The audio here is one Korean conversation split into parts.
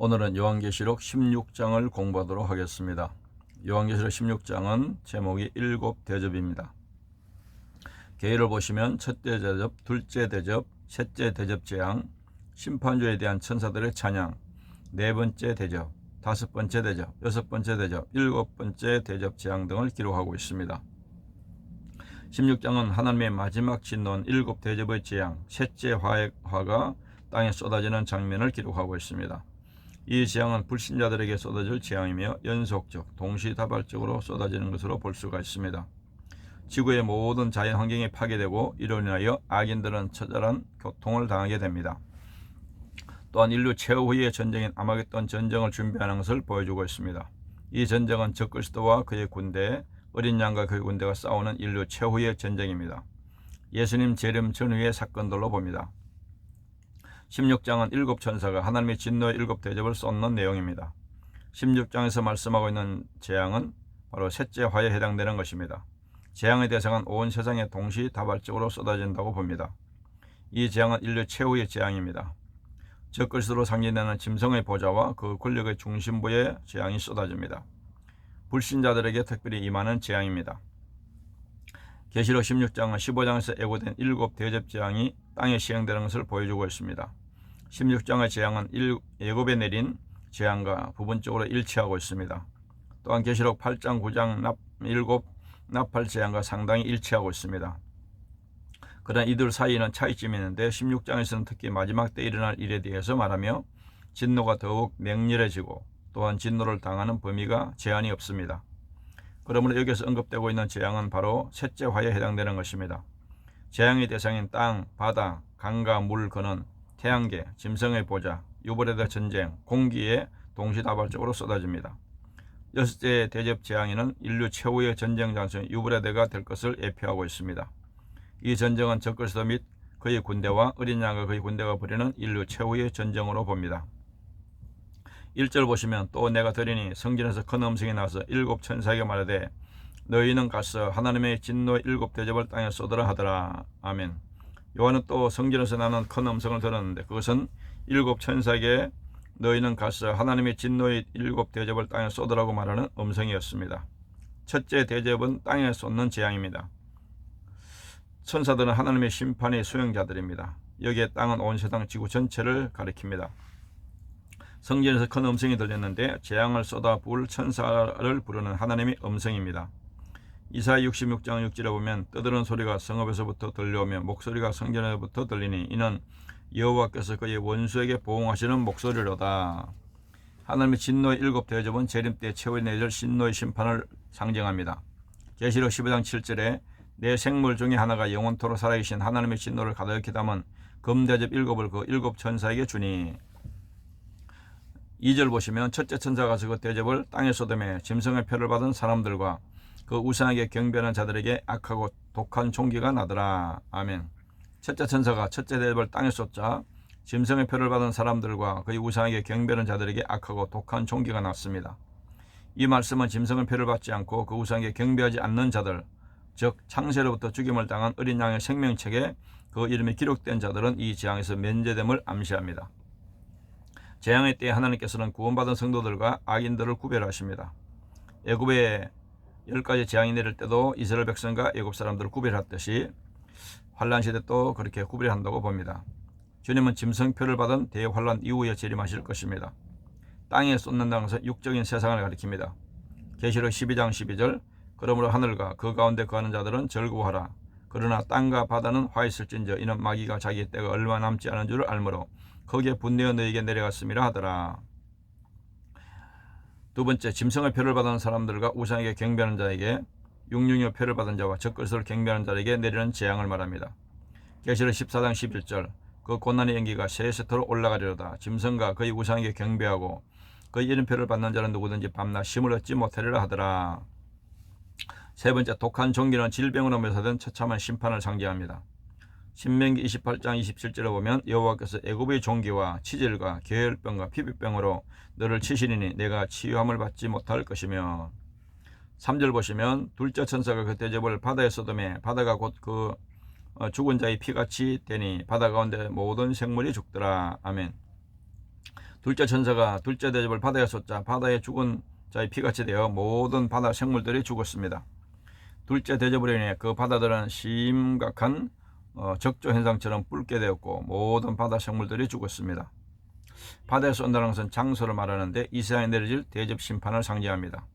오늘은 요한계시록 16장을 공부하도록 하겠습니다. 요한계시록 16장은 제목이 일곱 대접입니다. 계율을 보시면 첫째 대접, 둘째 대접, 셋째 대접 재앙, 심판주에 대한 천사들의 찬양, 네 번째 대접, 다섯 번째 대접, 여섯 번째 대접, 일곱 번째 대접 재앙 등을 기록하고 있습니다. 16장은 하나님의 마지막 진노한 일곱 대접의 재앙, 셋째 화가 땅에 쏟아지는 장면을 기록하고 있습니다. 이 재앙은 불신자들에게 쏟아질 재앙이며 연속적, 동시다발적으로 쏟아지는 것으로 볼 수가 있습니다. 지구의 모든 자연 환경이 파괴되고 이로 인하여 악인들은 처절한 고통을 당하게 됩니다. 또한 인류 최후의 전쟁인 아마겟돈 전쟁을 준비하는 것을 보여주고 있습니다. 이 전쟁은 적그리스도와 그의 군대, 어린 양과 그의 군대가 싸우는 인류 최후의 전쟁입니다. 예수님 재림 전후의 사건들로 봅니다. 16장은 일곱 천사가 하나님의 진노의 일곱 대접을 쏟는 내용입니다. 16장에서 말씀하고 있는 재앙은 바로 셋째 화에 해당되는 것입니다. 재앙의 대상은 온 세상에 동시다발적으로 쏟아진다고 봅니다. 이 재앙은 인류 최후의 재앙입니다. 적그리스도로 상징되는 짐승의 보좌와 그 권력의 중심부에 재앙이 쏟아집니다. 불신자들에게 특별히 임하는 재앙입니다. 계시록 16장은 15장에서 예고된 일곱 대접 재앙이 땅에 시행되는 것을 보여주고 있습니다. 16장의 재앙은 예고에 내린 재앙과 부분적으로 일치하고 있습니다. 또한 계시록 8장, 9장 일곱 나팔 재앙과 상당히 일치하고 있습니다. 그러나 이들 사이에는 차이점이 있는데 16장에서는 특히 마지막 때 일어날 일에 대해서 말하며 진노가 더욱 맹렬해지고 또한 진노를 당하는 범위가 제한이 없습니다. 그러므로 여기서 언급되고 있는 재앙은 바로 셋째 화에 해당되는 것입니다. 재앙의 대상인 땅, 바다, 강과 물, 근원, 태양계, 짐승의 보좌, 유브라데 전쟁, 공기에 동시다발적으로 쏟아집니다. 여섯째 대접 재앙에는 인류 최후의 전쟁 장소인 유브라데가 될 것을 예표하고 있습니다. 이 전쟁은 적그리스도 및 그의 군대와 어린 양과 그의 군대가 벌이는 인류 최후의 전쟁으로 봅니다. 1절 보시면 또 내가 들으니 성전에서 큰 음성이 나서 일곱 천사에게 말하되 너희는 가서 하나님의 진노의 일곱 대접을 땅에 쏟으라 하더라. 아멘. 요한은 또 성전에서 나는 큰 음성을 들었는데 그것은 일곱 천사에게 너희는 가서 하나님의 진노의 일곱 대접을 땅에 쏟으라고 말하는 음성이었습니다. 첫째 대접은 땅에 쏟는 재앙입니다. 천사들은 하나님의 심판의 수행자들입니다. 여기에 땅은 온 세상 지구 전체를 가리킵니다. 성전에서 큰 음성이 들렸는데 재앙을 쏟아 부을 천사를 부르는 하나님의 음성입니다. 이사야 66장 6절에 보면 떠드는 소리가 성읍에서부터 들려오며 목소리가 성전에서부터 들리니 이는 여호와께서 그의 원수에게 보응하시는 목소리로다. 하나님의 진노의 일곱 대접은 재림 때 최후에 내릴 진노의 심판을 상징합니다. 계시록 15장 7절에 내 생물 중에 하나가 영원토록 살아계신 하나님의 진노를 가득히 담은 금대접 일곱을 그 일곱 천사에게 주니. 2절 보시면 첫째 천사가 가서 그 대접을 땅에 쏟음에 짐승의 표를 받은 사람들과 그 우상에게 경배하는 자들에게 악하고 독한 총기가 나더라. 아멘. 첫째 천사가 첫째 대접을 땅에 쏟자 짐승의 표를 받은 사람들과 그의 우상에게 경배하는 자들에게 악하고 독한 총기가 났습니다. 이 말씀은 짐승의 표를 받지 않고 그 우상에게 경배하지 않는 자들, 즉 창세로부터 죽임을 당한 어린 양의 생명책에 그 이름이 기록된 자들은 이 재앙에서 면제됨을 암시합니다. 재앙의 때에 하나님께서는 구원받은 성도들과 악인들을 구별하십니다. 애굽에 10가지 재앙이 내릴 때도 이스라엘 백성과 애굽 사람들을 구별했듯이 환란 시대 또 그렇게 구별한다고 봅니다. 주님은 짐승표를 받은 대환란 이후에 재림하실 것입니다. 땅에 쏟는다는 것은 육적인 세상을 가리킵니다. 계시록 12장 12절 그러므로 하늘과 그 가운데 거하는 자들은 즐거워하라. 그러나 땅과 바다는 화 있을진저 이는 마귀가 자기의 때가 얼마 남지 않은 줄을 알므로 거기에 분내어 너에게 내려갔음이라 하더라. 두 번째, 짐승의 표를 받은 사람들과 우상에게 경배하는 자에게 육륜의 표를 받은 자와 적그리스도를 경배하는 자에게 내리는 재앙을 말합니다. 계시록 14장 11절 그 고난의 연기가 세세토록 올라가리로다. 짐승과 그의 우상에게 경배하고 그의 이름표를 받는 자는 누구든지 밤낮 쉼을 얻지 못하리라 하더라. 세 번째, 독한 종기는 질병으로 묘사된 처참한 심판을 상징합니다. 신명기 28장 27절에 보면 여호와께서 애굽의 종기와 치질과 계혈병과 피부병으로 너를 치시리니 내가 치유함을 받지 못할 것이며. 3절 보시면 둘째 천사가 그 대접을 바다에 쏟음에 바다가 곧 그 죽은 자의 피같이 되니 바다 가운데 모든 생물이 죽더라. 아멘. 둘째 천사가 둘째 대접을 바다에 쏟자 바다에 죽은 자의 피같이 되어 모든 바다 생물들이 죽었습니다. 둘째 대접으로 인해 그 바다들은 심각한 적조 현상처럼 붉게 되었고 모든 바다 생물들이 죽었습니다. 바다에 쏜다는 것은 장소를 말하는데 이 세상에 내려질 대접 심판을 상징합니다.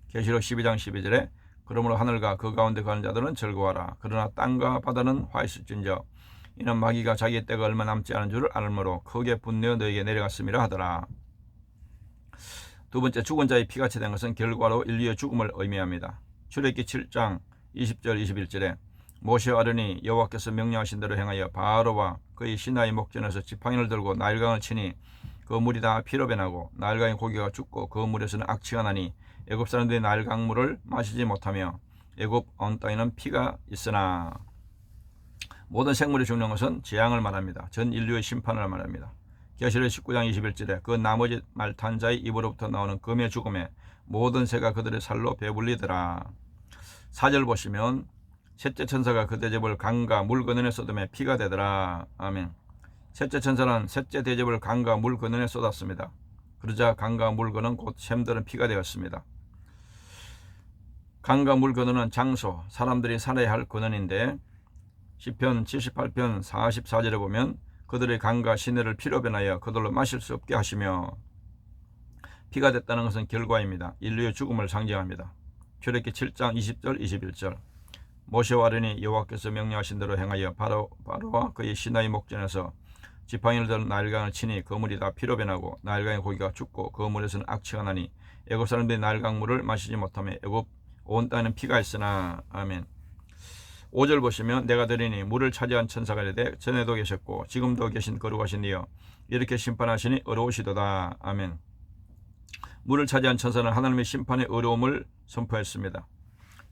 계시록 12장 12절에 그러므로 하늘과 그 가운데 가는 자들은 즐거워하라. 그러나 땅과 바다는 화있을진저 이는 마귀가 자기의 때가 얼마 남지 않은 줄을 알므로 크게 분내어 너에게 내려갔음이라 하더라. 두 번째, 죽은 자의 피같이 된 것은 결과로 인류의 죽음을 의미합니다. 출애굽기 7장 20절 21절에 모세와 아론이 여호와께서 명령하신 대로 행하여 바로와 그의 시나이 목전에서 지팡이를 들고 나일강을 치니 그 물이 다 피로 변하고 나일강의 고기가 죽고 그 물에서는 악취가 나니 애굽 사람들이 나일강 물을 마시지 못하며 애굽 온 땅에는 피가 있으나. 모든 생물이 죽는 것은 재앙을 말합니다. 전 인류의 심판을 말합니다. 계시록 19장 21절에 그 나머지 말 탄 자의 입으로부터 나오는 금의 죽음에 모든 새가 그들의 살로 배불리더라. 4절 보시면 셋째 천사가 그 대접을 강과 물 건너에 쏟음에 피가 되더라. 아멘. 셋째 천사는 셋째 대접을 강과 물 건너에 쏟았습니다. 그러자 강과 물 건은 곧 샘들은 피가 되었습니다. 강과 물 건너는 장소, 사람들이 살아야 할 근원인데 시편 78편 44절에 보면 그들의 강과 시내를 피로 변하여 그들로 마실 수 없게 하시며, 피가 됐다는 것은 결과입니다. 인류의 죽음을 상징합니다. 출애굽기 7장 20절 21절 모세와 아론이 여호와께서 명령하신 대로 행하여 바로와 그의 시나이 목전에서 지팡이를 든 나일강을 치니 그 물이 다 피로 변하고 나일강의 고기가 죽고 그 물에서는 악취가 나니 애굽 사람들이 나일강 물을 마시지 못하며 애굽 온 땅에는 피가 있으나. 아멘. 5절 보시면 내가 들으니 물을 차지한 천사가 이르되 전에도 계셨고 지금도 계신 거룩하신 이여 이렇게 심판하시니 어려우시도다. 아멘. 물을 차지한 천사는 하나님의 심판의 어려움을 선포했습니다.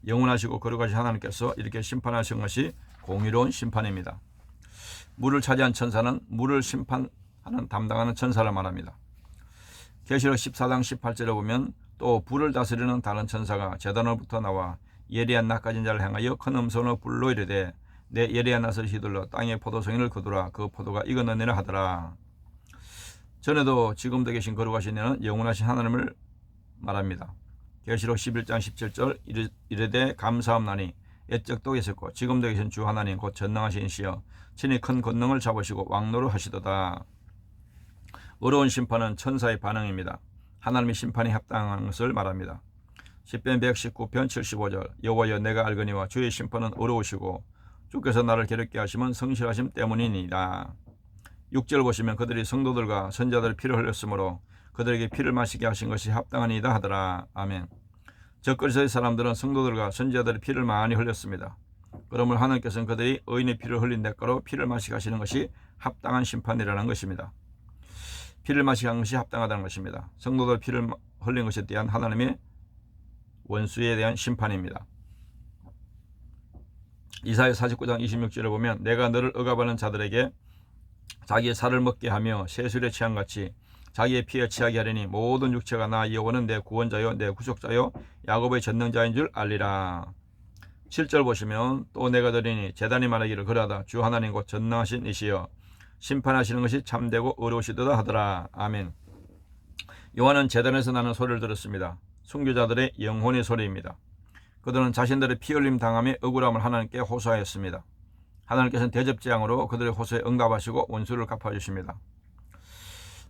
영원하시고 거룩하신 하나님께서 이렇게 심판하신 것이 공의로운 심판입니다. 물을 차지한 천사는 물을 심판하는 담당하는 천사를 말합니다. 계시록 14장 18절에 보면 또 불을 다스리는 다른 천사가 제단으로부터 나와 예리한 낚아진 자를 향하여 큰 음성으로 불로 이르되 내 예리한 낫을 휘둘러 땅의 포도송이를 거두라. 그 포도가 익었느니라 하더라. 전에도 지금도 계신 거룩하신 이는 영원하신 하나님을 말합니다. 계시록 11장 17절 이르되 감사함나니 옛적도 계셨고 지금도 계신 주 하나님 곧 전능하신 이시여 친히 큰 권능을 잡으시고 왕노를 하시도다. 어려운 심판은 천사의 반응입니다. 하나님의 심판이 합당한 것을 말합니다. 시편 119편 75절 여호와여 내가 알거니와 주의 심판은 어려우시고 주께서 나를 괴롭게 하시면 성실하심 때문이니이다. 6절 보시면 그들이 성도들과 선자들의 피를 흘렸으므로 그들에게 피를 마시게 하신 것이 합당하니이다 하더라. 아멘. 적그리스도의 사람들은 성도들과 선지자들의 피를 많이 흘렸습니다. 그러므로 하나님께서는 그들이 의인의 피를 흘린 대가로 피를 마시게 하시는 것이 합당한 심판이라는 것입니다. 피를 마시게 한 것이 합당하다는 것입니다. 성도들 피를 흘린 것에 대한 하나님의 원수에 대한 심판입니다. 이사야 49장 26절에 보면 내가 너를 억압하는 자들에게 자기의 살을 먹게 하며 세술에 취한같이 자기의 피에 취하게 하려니 모든 육체가 나 여호와는 내 구원자요 내 구속자요 야곱의 전능자인 줄 알리라. 7절 보시면 또 내가 들으니 제단이 말하기를 그러하다 주 하나님 곧 전능하신 이시여 심판하시는 것이 참되고 어려우시도다 하더라. 아멘. 요한은 제단에서 나는 소리를 들었습니다. 순교자들의 영혼의 소리입니다. 그들은 자신들의 피 흘림 당함의 억울함을 하나님께 호소하였습니다. 하나님께서는 대접재앙으로 그들의 호소에 응답하시고 원수를 갚아주십니다.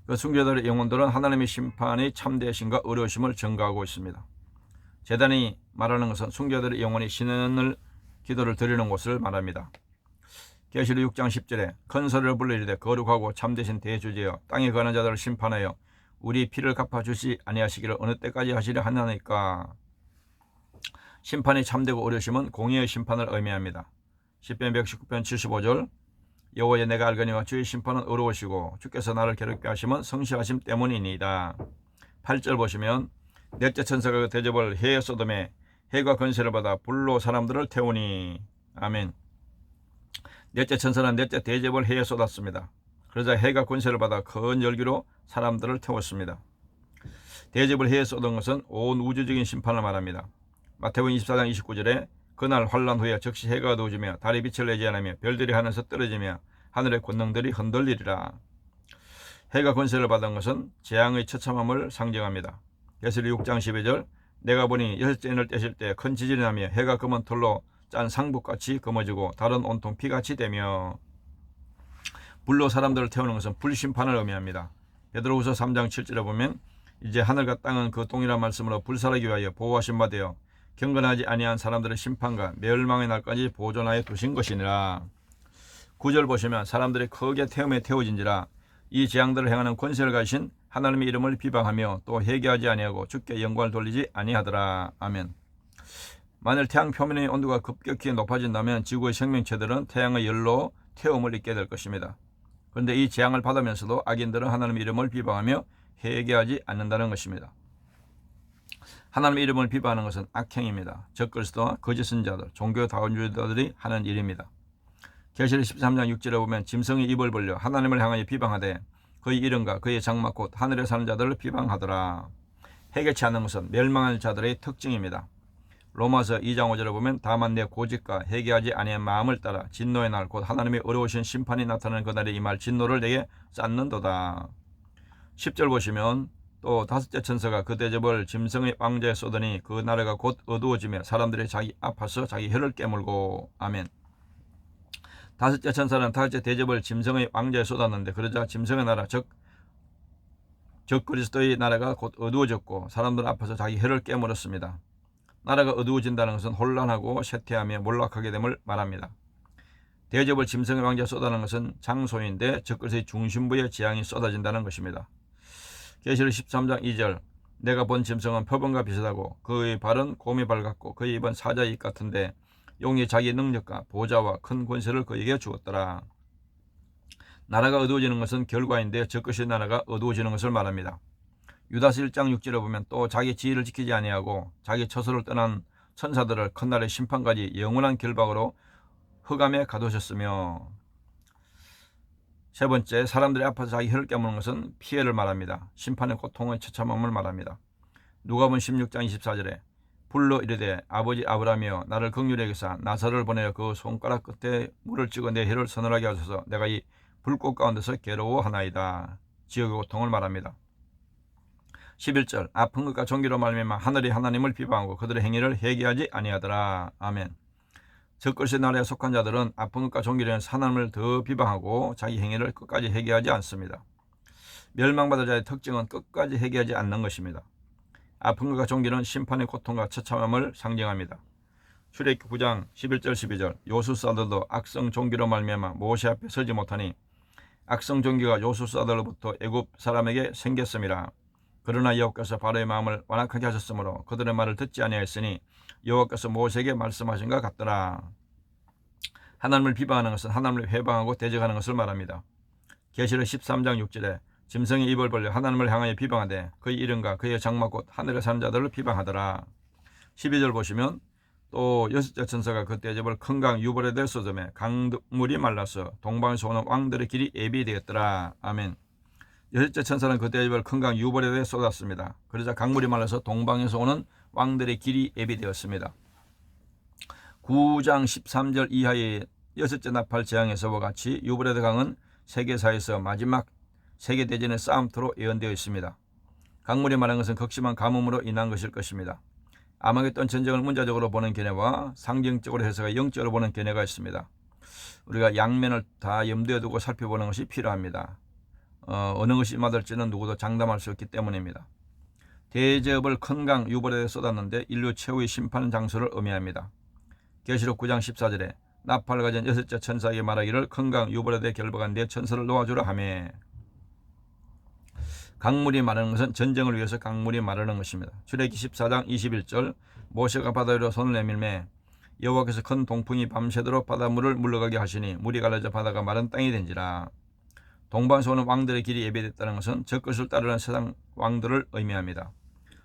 그 순교자들의 영혼들은 하나님의 심판의 참되심과 어려우심을 증거하고 있습니다. 제단이 말하는 것은 순교자들의 영혼이 신을 기도를 드리는 곳을 말합니다. 계시록 6장 10절에 큰 소리를 불러 이르되 거룩하고 참되신 대주제여 땅에 거하는 자들을 심판하여 우리 피를 갚아주시 아니하시기를 어느 때까지 하시려 하나니까. 심판이 참되고 어려우심은 공의의 심판을 의미합니다. 시편 119편 75절 여호와여 내가 알거니와 주의 심판은 어려우시고 주께서 나를 괴롭게 하시면 성실하심 때문이니이다. 8절 보시면 넷째 천사가 그 대접을 해에 쏟음에 해가 권세를 받아 불로 사람들을 태우니. 아멘. 넷째 천사는 넷째 대접을 해에 쏟았습니다. 그러자 해가 권세를 받아 큰 열기로 사람들을 태웠습니다. 대접을 해에 쏟은 것은 온 우주적인 심판을 말합니다. 마태복음 24장 29절에 그날 환란 후에 즉시 해가 어두워지며 달이 빛을 내지 않으며 별들이 하늘에서 떨어지며 하늘의 권능들이 흔들리리라. 해가 권세를 받은 것은 재앙의 처참함을 상징합니다. 계시록 6장 12절 내가 보니 여섯째 인을 떼실 때 큰 지진이 나며 해가 검은 털로 짠 상북같이 검어지고 달은 온통 피같이 되며 불로 사람들을 태우는 것은 불심판을 의미합니다. 베드로후서 3장 7절에 보면 이제 하늘과 땅은 그 동일한 말씀으로 불살하기 위하여 보호하신 바 되어 경건하지 아니한 사람들의 심판과 멸망의 날까지 보존하여 두신 것이니라. 9절 보시면 사람들이 크게 태움에 태워진지라 이 재앙들을 행하는 권세를 가지신 하나님의 이름을 비방하며 또 회개하지 아니하고 주께 영광을 돌리지 아니하더라. 아멘. 만일 태양 표면의 온도가 급격히 높아진다면 지구의 생명체들은 태양의 열로 태움을 입게 될 것입니다. 그런데 이 재앙을 받으면서도 악인들은 하나님의 이름을 비방하며 회개하지 않는다는 것입니다. 하나님의 이름을 비방하는 것은 악행입니다. 적그리스도와 거짓 선지자들, 종교 다원주의자들이 하는 일입니다. 계시록 13장 6절에 보면 짐승이 입을 벌려 하나님을 향하여 비방하되 그의 이름과 그의 장막 곧 하늘에 사는 자들을 비방하더라. 회개치 않는 것은 멸망할 자들의 특징입니다. 로마서 2장 5절에 보면 다만 내 고집과 회개하지 아니한 마음을 따라 진노의 날 곧 하나님의 어려우신 심판이 나타나는 그날에 임할 진노를 내게 쌓는도다. 10절 보시면 또 다섯째 천사가 그 대접을 짐승의 왕자에 쏘더니 그 나라가 곧 어두워지며 사람들이 자기 아파서 자기 혀를 깨물고. 아멘. 다섯째 천사는 다섯째 대접을 짐승의 왕자에 쏟았는데 그러자 짐승의 나라 즉 그리스도의 나라가 곧 어두워졌고 사람들 앞에서 자기 혀를 깨물었습니다. 나라가 어두워진다는 것은 혼란하고 쇠퇴하며 몰락하게 됨을 말합니다. 대접을 짐승의 왕자에 쏟아는 것은 장소인데 즉 그리스도의 중심부에 재앙이 쏟아진다는 것입니다. 계시록 13장 2절 내가 본 짐승은 표범과 비슷하고 그의 발은 곰의 발 같고 그의 입은 사자의 입 같은데 용이 자기 능력과 보좌와 큰 권세를 그에게 주었더라. 나라가 어두워지는 것은 결과인데 적그리스도의 나라가 어두워지는 것을 말합니다. 유다서 1장 6절에 보면 또 자기 지위를 지키지 아니하고 자기 처소를 떠난 천사들을 큰날의 심판까지 영원한 결박으로 흑암에 가두셨으며. 세 번째, 사람들의 앞에서 자기 혀를 깨무는 것은 피해를 말합니다. 심판의 고통의 처참함을 말합니다. 누가복음 16장 24절에 불러 이르되 아버지 아브라함이여 나를 긍휼히 여기사 나사로를 보내어 그 손가락 끝에 물을 찍어 내 혀를 서늘하게 하소서. 내가 이 불꽃 가운데서 괴로워하나이다. 지옥의 고통을 말합니다. 11절 아픈 것과 종기로 말미암아 하늘이 하나님을 비방하고 그들의 행위를 회개하지 아니하더라. 아멘. 적그리스도의 나라에 속한 자들은 아픈 것과 종기로 하나님을 더 비방하고 자기 행위를 끝까지 회개하지 않습니다. 멸망받을 자의 특징은 끝까지 회개하지 않는 것입니다. 아픈 것과 종기는 심판의 고통과 처참함을 상징합니다. 출애굽기 9장 11절 12절 요술사들도 악성 종기로 말미암아 모세 앞에 서지 못하니 악성 종기가 요술사들로부터 애굽 사람에게 생겼음이라. 그러나 여호와께서 바로의 마음을 완악하게 하셨으므로 그들의 말을 듣지 아니하였으니 여호와께서 모세에게 말씀하신 것 같더라. 하나님을 비방하는 것은 하나님을 회방하고 대적하는 것을 말합니다. 계시록 13장 6절에 짐승이 입을 벌려 하나님을 향하여 비방하되 그의 이름과 그의 장막 곧 하늘에 사는 자들을 비방하더라. 12절 보시면 또 여섯째 천사가 그 대접을 큰 강 유브라데 쏟음에 강물이 말라서 동방에서 오는 왕들의 길이 예비되었더라. 아멘. 여섯째 천사는 그 대접을 큰 강 유브라데에 쏟았습니다. 그러자 강물이 말라서 동방에서 오는 왕들의 길이 예비되었습니다. 9장 13절 이하의 여섯째 나팔 재앙에서와 같이 유브라데 강은 세계사에서 마지막 세계대전의 싸움터로 예언되어 있습니다. 강물이 말한 것은 극심한 가뭄으로 인한 것일 것입니다. 아마겟돈 전쟁을 문자적으로 보는 견해와 상징적으로 해석과 영적으로 보는 견해가 있습니다. 우리가 양면을 다 염두에 두고 살펴보는 것이 필요합니다. 어느 것이 맞을지는 누구도 장담할 수 없기 때문입니다. 대접을 큰 강 유브라데에 쏟았는데 인류 최후의 심판 장소를 의미합니다. 계시록 9장 14절에 나팔을 가진 여섯째 천사에게 말하기를 큰 강 유브라데에 결박한 내 천사를 놓아주라 하며. 강물이 마르는 것은 전쟁을 위해서 강물이 마르는 것입니다. 출애굽기 14장 21절 모세가 바다 위로 손을 내밀매 여호와께서 큰 동풍이 밤새도록 바닷물을 물러가게 하시니 물이 갈라져 바다가 마른 땅이 된지라. 동방에서 오는 왕들의 길이 예배됐다는 것은 적그리스도를 따르는 세상 왕들을 의미합니다.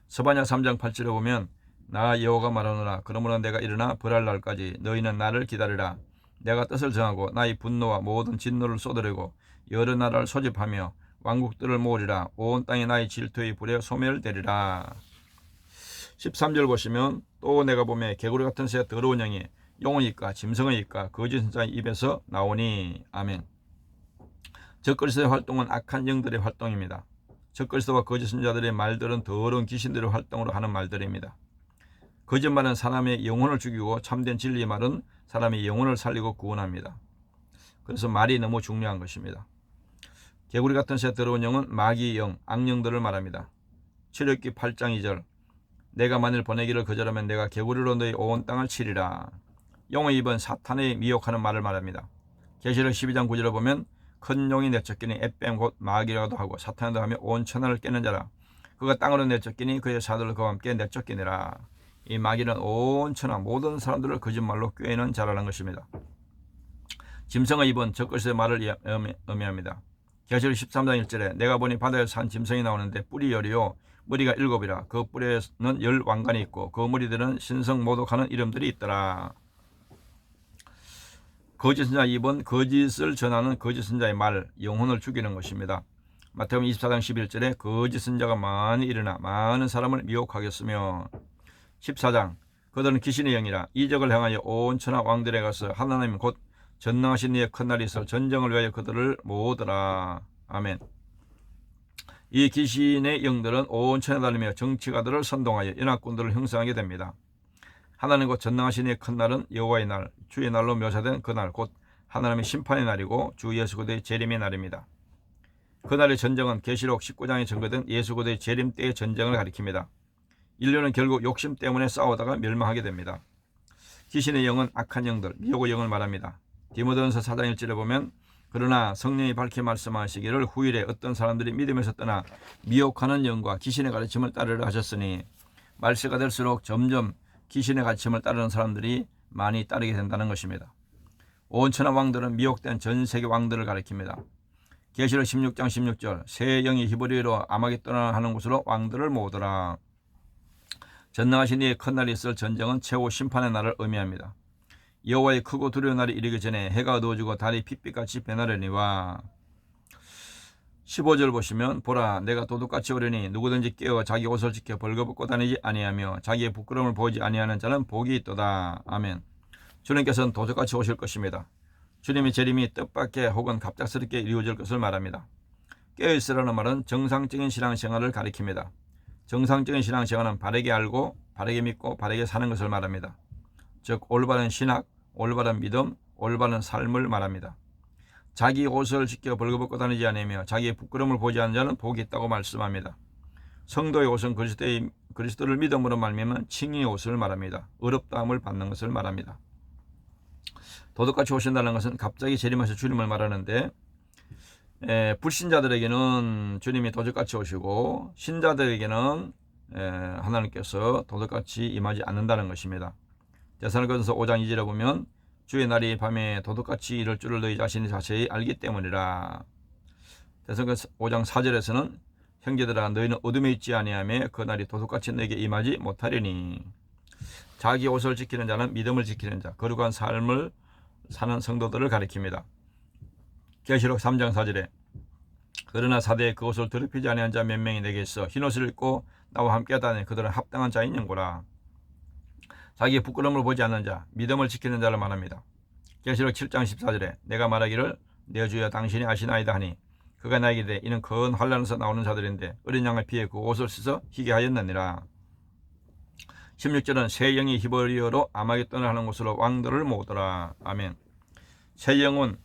스바냐 3장 8절에 보면 나 여호와가 말하노라 그러므로 내가 일어나 벌할 날까지 너희는 나를 기다리라. 내가 뜻을 정하고 나의 분노와 모든 진노를 쏟으려고 여러 나라를 소집하며 왕국들을 모으리라. 온 땅에 나의 질투의 불에 소멸되리라. 13절 보시면 또 내가 보매 개구리 같은 새 더러운 영이 용의 입과 짐승의 입과 거짓 선지자의 입에서 나오니. 아멘. 적그리스도의 활동은 악한 영들의 활동입니다. 적그리스도와 거짓 선자들의 말들은 더러운 귀신들의 활동으로 하는 말들입니다. 거짓말은 사람의 영혼을 죽이고 참된 진리의 말은 사람의 영혼을 살리고 구원합니다. 그래서 말이 너무 중요한 것입니다. 개구리 같은 새 더러운 영은 마귀의 영, 악령들을 말합니다. 출애굽기 8장 2절 내가 만일 보내기를 거절하면 내가 개구리로 너희 온 땅을 치리라. 용의 입은 사탄의 미혹하는 말을 말합니다. 계시록 12장 9절을 보면 큰 용이 내쫓기니 에뱀 곧 마귀라고도 하고 사탄이라도 하며 온 천하를 깨는 자라. 그가 땅으로 내쫓기니 그의 사도를 그와 함께 내쫓기니라. 이 마귀는 온 천하 모든 사람들을 거짓말로 꾀는 자라는 것입니다. 짐승의 입은 적그리스도의 말을 의미합니다. 계시록 13장 1절에 내가 보니 바다에서 산 짐승이 나오는데 뿔이 열이요 머리가 7이라. 그 뿔에는 10 왕관이 있고 그 머리들은 신성 모독하는 이름들이 있더라. 거짓 선자 입은 거짓을 전하는 거짓 선자의 말, 영혼을 죽이는 것입니다. 마태복음 24장 11절에 거짓 선자가 많이 일어나 많은 사람을 미혹하겠으며 14장 그들은 귀신의 영이라 이적을 행하여 온 천하 왕들에 가서 하나님 곧 전능하신 이의 큰 날이 있어 전쟁을 위하여 그들을 모으더라. 아멘. 이 귀신의 영들은 온 천하에 달리며 정치가들을 선동하여 연합군들을 형성하게 됩니다. 하나님 곧 전능하신 이의 큰 날은 여호와의 날, 주의 날로 묘사된 그 날, 곧 하나님의 심판의 날이고 주 예수 그리스도의 재림의 날입니다. 그날의 전쟁은 계시록 19장에 증거된 예수 그리스도의 재림 때의 전쟁을 가리킵니다. 인류는 결국 욕심 때문에 싸우다가 멸망하게 됩니다. 귀신의 영은 악한 영들, 미혹의 영을 말합니다. 디모데전서 4장 1절에 보면 그러나 성령이 밝히 말씀하시기를 후일에 어떤 사람들이 믿음에서 떠나 미혹하는 영과 귀신의 가르침을 따르려 하셨으니 말세가 될수록 점점 귀신의 가르침을 따르는 사람들이 많이 따르게 된다는 것입니다. 온 천하 왕들은 미혹된 전 세계 왕들을 가리킵니다. 계시록 16장 16절 새 영이 히브리어로 아마겟돈을 하는 곳으로 왕들을 모으더라. 전능하신 이의 큰 날이 있을 전쟁은 최후 심판의 날을 의미합니다. 여호와의 크고 두려운 날이 이르기 전에 해가 어두워지고 달이 핏빛같이 변하려니와 15절 보시면 보라 내가 도둑같이 오려니 누구든지 깨어 자기 옷을 지켜 벌거벗고 다니지 아니하며 자기의 부끄러움을 보이지 아니하는 자는 복이 있도다. 아멘. 주님께서는 도둑같이 오실 것입니다. 주님의 재림이 뜻밖의 혹은 갑작스럽게 이루어질 것을 말합니다. 깨어있으라는 말은 정상적인 신앙생활을 가리킵니다. 정상적인 신앙생활은 바르게 알고 바르게 믿고 바르게 사는 것을 말합니다. 즉 올바른 신학, 올바른 믿음, 올바른 삶을 말합니다. 자기 옷을 지켜 벌거벗고 다니지 않으며 자기의 부끄러움을 보지 않는 자는 복이 있다고 말씀합니다. 성도의 옷은 그리스도를 믿음으로 말미암은 칭의의 옷을 말합니다. 의롭다함을 받는 것을 말합니다. 도둑같이 오신다는 것은 갑자기 재림하실 주님을 말하는데 불신자들에게는 주님이 도둑같이 오시고 신자들에게는 하나님께서 도둑같이 임하지 않는다는 것입니다. 데살로니가전서 5장 2절에 보면 주의 날이 밤에 도둑같이 이를 줄을 너희 자신이 자세히 알기 때문이라. 데살로니가전서 5장 4절에서는 형제들아 너희는 어둠에 있지 아니하며 그 날이 도둑같이 너에게 임하지 못하리니. 자기 옷을 지키는 자는 믿음을 지키는 자, 거룩한 삶을 사는 성도들을 가리킵니다. 계시록 3장 4절에 그러나 사대에 그 옷을 더럽히지 아니한 자 몇 명이 내게 있어 흰옷을 입고 나와 함께 하다니 그들은 합당한 자인 영고라. 자기의 부끄러움을 보지 않는 자, 믿음을 지키는 자를 말합니다. 계시록 7장 14절에 내가 말하기를 내 주여 당신이 아시나이다 하니 그가 나에게 이르되 이는 큰 환난에서 나오는 자들인데 어린 양을 피해 그 옷을 씻어 희게 하였느니라. 16절은 새 영이 히브리어로 아마겟돈을 하는 곳으로 왕들을 모으더라. 아멘. 새 영은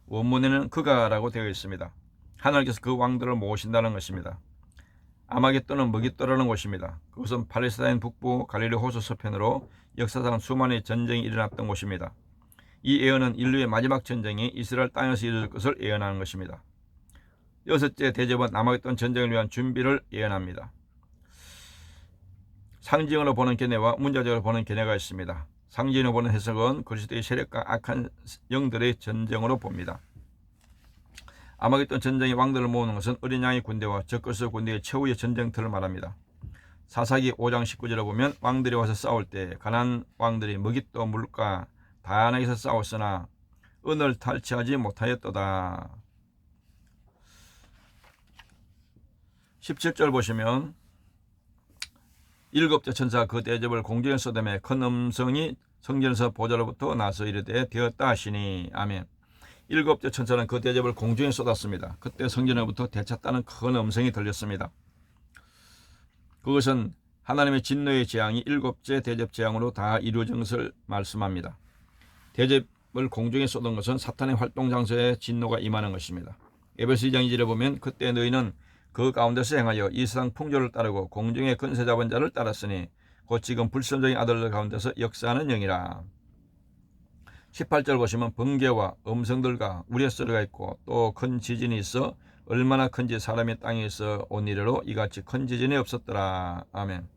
원문에는 그가라고 되어 있습니다. 하나님께서 그 왕들을 모으신다는 것입니다. 아마겟돈은 머깃도라는 곳입니다. 그것은 팔레스타인 북부 갈릴리 호수 서편으로 역사상 수많은 전쟁이 일어났던 곳입니다. 이 예언은 인류의 마지막 전쟁이 이스라엘 땅에서 이루어질 것을 예언하는 것입니다. 여섯째 대접은 아마겟돈 전쟁을 위한 준비를 예언합니다. 상징으로 보는 견해와 문자적으로 보는 견해가 있습니다. 상징으로 보는 해석은 그리스도의 세력과 악한 영들의 전쟁으로 봅니다. 아마겟돈 전쟁의 왕들을 모으는 것은 어린 양의 군대와 적그리스도 군대의 최후의 전쟁터를 말합니다. 사사기 5장 19절에 보면 왕들이 와서 싸울 때 가나안 왕들이 머깃도 물가 다양하게서 싸웠으나 은을 탈취하지 못하였도다. 17절 보시면 일곱째 천사가 그 대접을 공중에 쏟아매 큰 음성이 성전에서 보좌로부터 나서 이르되 되었다 하시니. 아멘. 일곱째 천사는 그 대접을 공중에 쏟았습니다. 그때 성전으로부터 되찾다는 큰 음성이 들렸습니다. 그것은 하나님의 진노의 재앙이 일곱째 대접 재앙으로 다 이루어진 것을 말씀합니다. 대접을 공중에 쏟은 것은 사탄의 활동 장소에 진노가 임하는 것입니다. 에베소 2장 2절에 보면 그때 너희는 그 가운데서 행하여 이 세상 풍조를 따르고 공중의 권세 잡은 자를 따랐으니 곧 지금 불순종의 아들들 가운데서 역사하는 영이라. 18절 보시면 번개와 음성들과 우레 소리가 있고 또 큰 지진이 있어 얼마나 큰지 사람이 땅에서 온 이래로 이같이 큰 지진이 없었더라. 아멘.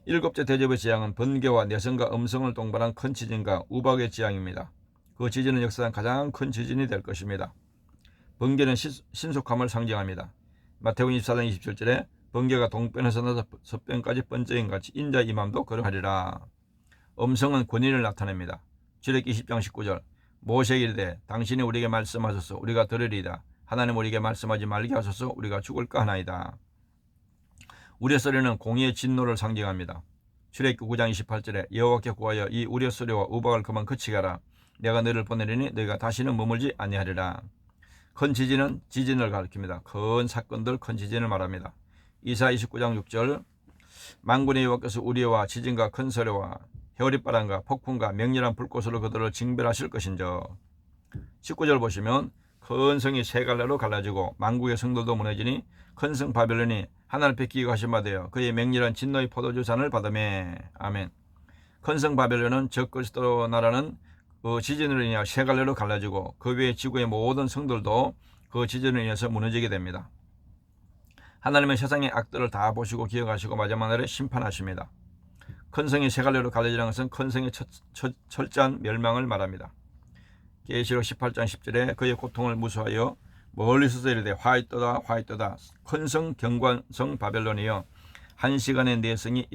일곱째 대접의 재앙은 번개와 내성과 음성을 동반한 큰 지진과 우박의 재앙입니다. 그 지진은 역사상 가장 큰 지진이 될 것입니다. 번개는 신속함을 상징합니다. 마태복음 24장 27절에 번개가 동편에서 나서 서편까지 번쩍인 같이 인자 이맘도 그러하리라. 음성은 권위를 나타냅니다. 출애굽기 20장 19절 모세에게 이르되 당신이 우리에게 말씀하소서 우리가 들으리이다. 하나님 우리에게 말씀하지 말게 하소서 우리가 죽을까 하나이다. 우레 소리는 공의의 진노를 상징합니다. 출애굽기 9장 28절에 여호와께 구하여 이 우레 소리와 우박을 그만 그치게 하라. 내가 너희를 보내리니 너희가 다시는 머물지 아니하리라. 큰 지진은 지진을 가리킵니다. 큰 사건들 큰 지진을 말합니다. 이사 29장 6절 만군의 여호와께서 우리와 지진과 큰 소리와 해오리바람과 폭풍과 맹렬한 불꽃으로 그들을 징벌하실 것인저. 19절 보시면 큰 성이 세 갈래로 갈라지고 만국의 성들도 무너지니 큰 성 바벨론이 하나님 앞에 기거하신 바 되어 그의 맹렬한 진노의 포도주 잔을 받으매. 아멘. 큰 성 바벨론은 적 그리스도 나라는 그 지진으로 인하여 세 갈래로 갈라지고 그 외의 지구의 모든 성들도 그 지진으로 인해서 무너지게 됩니다. 하나님은 세상의 악들을 다 보시고 기억하시고 마지막 날에 심판하십니다. 큰 성이 세 갈래로 갈라지는 것은 큰 성의 철저한 멸망을 말합니다. 계시록 18장 10절에 그의 고통을 무수하여 멀리서서 이르되 화이또다 화이또다 큰 성 경관성 바벨론이여 한 시간에 네 성이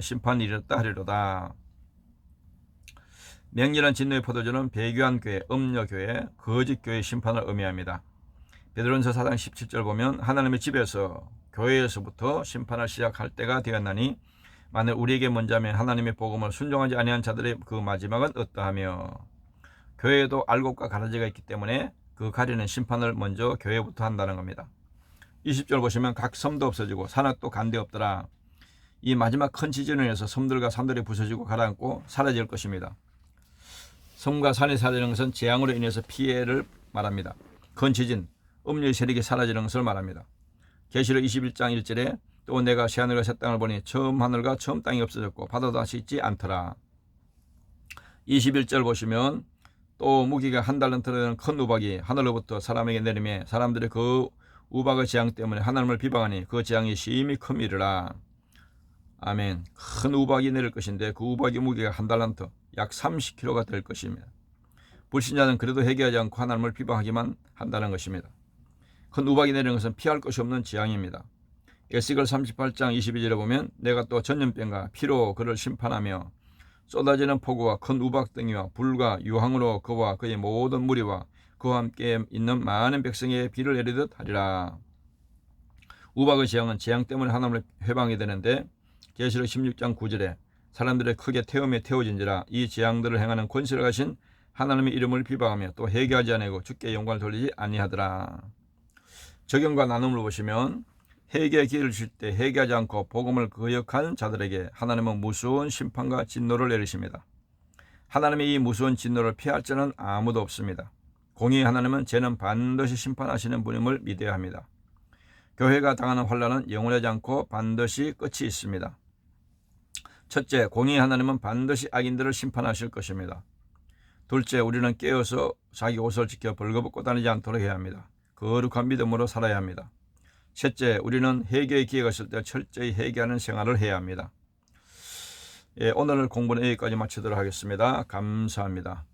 심판이 이르렀다 하리로다. 맹렬한 진노의 포도주는 배교한 교회, 음녀교회, 거짓교회 심판을 의미합니다. 베드로전서 4장 17절 보면 하나님의 집에서 교회에서부터 심판을 시작할 때가 되었나니 만일 우리에게 먼저면 하나님의 복음을 순종하지 아니한 자들의 그 마지막은 어떠하며. 교회에도 알곡과 가라지가 있기 때문에 그 가리는 심판을 먼저 교회부터 한다는 겁니다. 20절 보시면 각 섬도 없어지고 산악도 간데 없더라. 이 마지막 큰 지진을 인해서 섬들과 산들이 부서지고 가라앉고 사라질 것입니다. 섬과 산이 사라지는 것은 재앙으로 인해서 피해를 말합니다. 큰 지진, 음료의 세력이 사라지는 것을 말합니다. 계시록 21장 1절에 또 내가 새하늘과 새 땅을 보니 처음 하늘과 처음 땅이 없어졌고 바다도 다시 있지 않더라. 21절 보시면 또 무기가 한 달란트나 되는 큰 우박이 하늘로부터 사람에게 내리매 사람들이 그 우박의 재앙 때문에 하나님을 비방하니 그 재앙이 심히 큼이르라. 아멘. 큰 우박이 내릴 것인데 그 우박의 무게가 한 달란트 약 30kg가 될 것입니다. 불신자는 그래도 회개하지 않고 하나님을 비방하기만 한다는 것입니다. 큰 우박이 내리는 것은 피할 것이 없는 재앙입니다. 에스겔 38장 22절에 보면 내가 또 전염병과 피로 그를 심판하며 쏟아지는 폭우와 큰 우박덩이와 불과 유황으로 그와 그의 모든 무리와 그와 함께 있는 많은 백성에게 비를 내리듯 하리라. 우박의 재앙은 재앙 때문에 하나님을 회방이 되는데 계시록 16장 9절에 사람들의 크게 태움에 태워진지라 이 재앙들을 행하는 권세를 가신 하나님의 이름을 비방하며 또 회개하지 아니하고 주께 영광을 돌리지 아니하더라. 적용과 나눔을 보시면 회개의 기회를 주실 때 회개하지 않고 복음을 거역한 자들에게 하나님은 무서운 심판과 진노를 내리십니다. 하나님의 이 무서운 진노를 피할 자는 아무도 없습니다. 공의의 하나님은 죄는 반드시 심판하시는 분임을 믿어야 합니다. 교회가 당하는 환난은 영원하지 않고 반드시 끝이 있습니다. 첫째, 공의의 하나님은 반드시 악인들을 심판하실 것입니다. 둘째, 우리는 깨어서 자기 옷을 지켜 벌거벗고 다니지 않도록 해야 합니다. 거룩한 믿음으로 살아야 합니다. 셋째, 우리는 회개의 기회가 있을 때 철저히 회개하는 생활을 해야 합니다. 오늘 공부는 여기까지 마치도록 하겠습니다. 감사합니다.